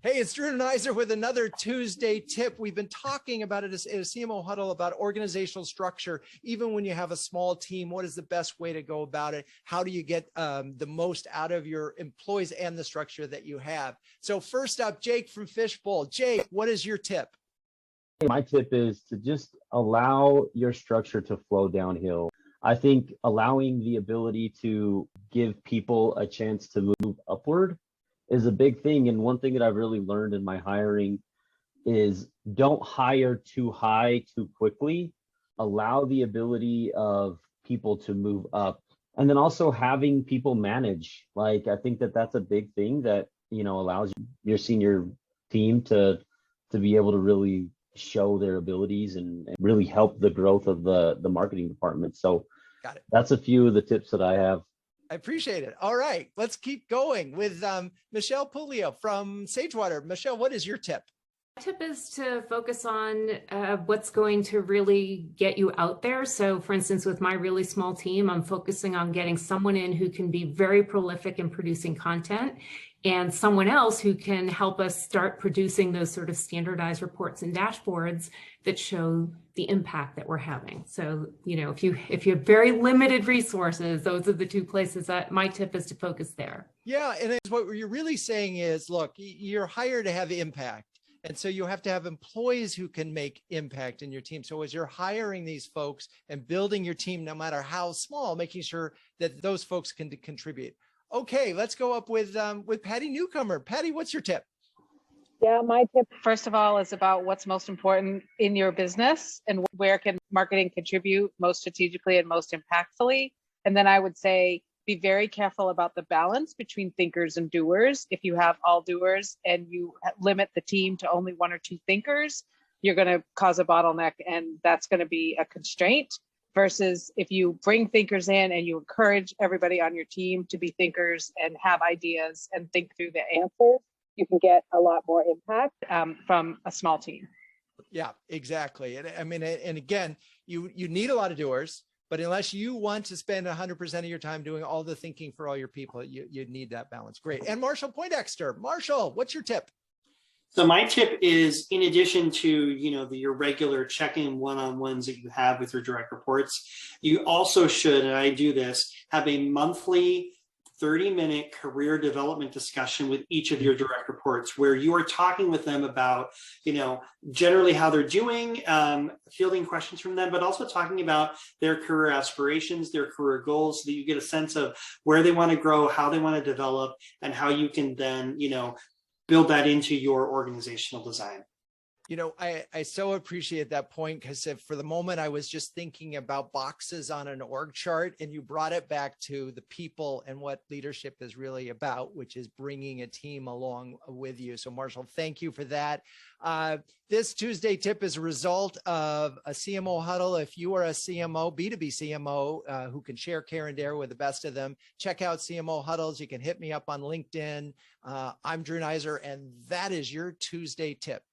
Hey, it's Drew Neiser with another Tuesday tip. We've been talking about it as a CMO huddle about organizational structure. Even when you have a small team, what is the best way to go about it? How do you get the most out of your employees and the structure that you have? So first up, Jake from Fishbowl. Jake, what is your tip? My tip is to just allow your structure to flow downhill. I think allowing the ability to give people a chance to move upward is a big thing. And one thing that I've really learned in my hiring is don't hire too high too quickly. Allow the ability of people to move up. And then also having people manage. Like, I think that that's a big thing that, allows your senior team to be able to really show their abilities and really help the growth of the marketing department. So got it. That's a few of the tips that I have. I appreciate it. All right, let's keep going with Michelle Pulieo from SageWater. Michelle, what is your tip? My tip is to focus on what's going to really get you out there. So for instance, with my really small team, I'm focusing on getting someone in who can be very prolific in producing content and someone else who can help us start producing those sort of standardized reports and dashboards that show the impact that we're having. So, if you have very limited resources, those are the two places that my tip is to focus there. Yeah, and what you're really saying is, look, you're hired to have impact. And so you have to have employees who can make impact in your team. So as you're hiring these folks and building your team, no matter how small, making sure that those folks can contribute. Okay, let's go up with Patti Newcomer. Patti, what's your tip? Yeah, my tip, first of all, is about what's most important in your business and where can marketing contribute most strategically and most impactfully. And then I would say, be very careful about the balance between thinkers and doers. If you have all doers and you limit the team to only one or two thinkers, you're going to cause a bottleneck, and that's going to be a constraint. Versus if you bring thinkers in and you encourage everybody on your team to be thinkers and have ideas and think through the answers, you can get a lot more impact from a small team. Yeah, exactly. And I mean, and again, you need a lot of doers, but unless you want to spend 100% of your time doing all the thinking for all your people, you need that balance. Great. And Marshall Poindexter. Marshall, what's your tip? So my tip is, in addition to, your regular check-in one-on-ones that you have with your direct reports, you also should, and I do this, have a monthly 30-minute career development discussion with each of your direct reports, where you are talking with them about, generally how they're doing, fielding questions from them, but also talking about their career aspirations, their career goals, so that you get a sense of where they want to grow, how they want to develop, and how you can then, build that into your organizational design. I so appreciate that point, because for the moment I was just thinking about boxes on an org chart, and you brought it back to the people and what leadership is really about, which is bringing a team along with you. So Marshall, thank you for that. This Tuesday tip is a result of a CMO huddle. If you are a CMO, B2B CMO, who can share, care, and dare with the best of them, check out CMO Huddles. You can hit me up on LinkedIn. I'm Drew Neiser, and that is your Tuesday tip.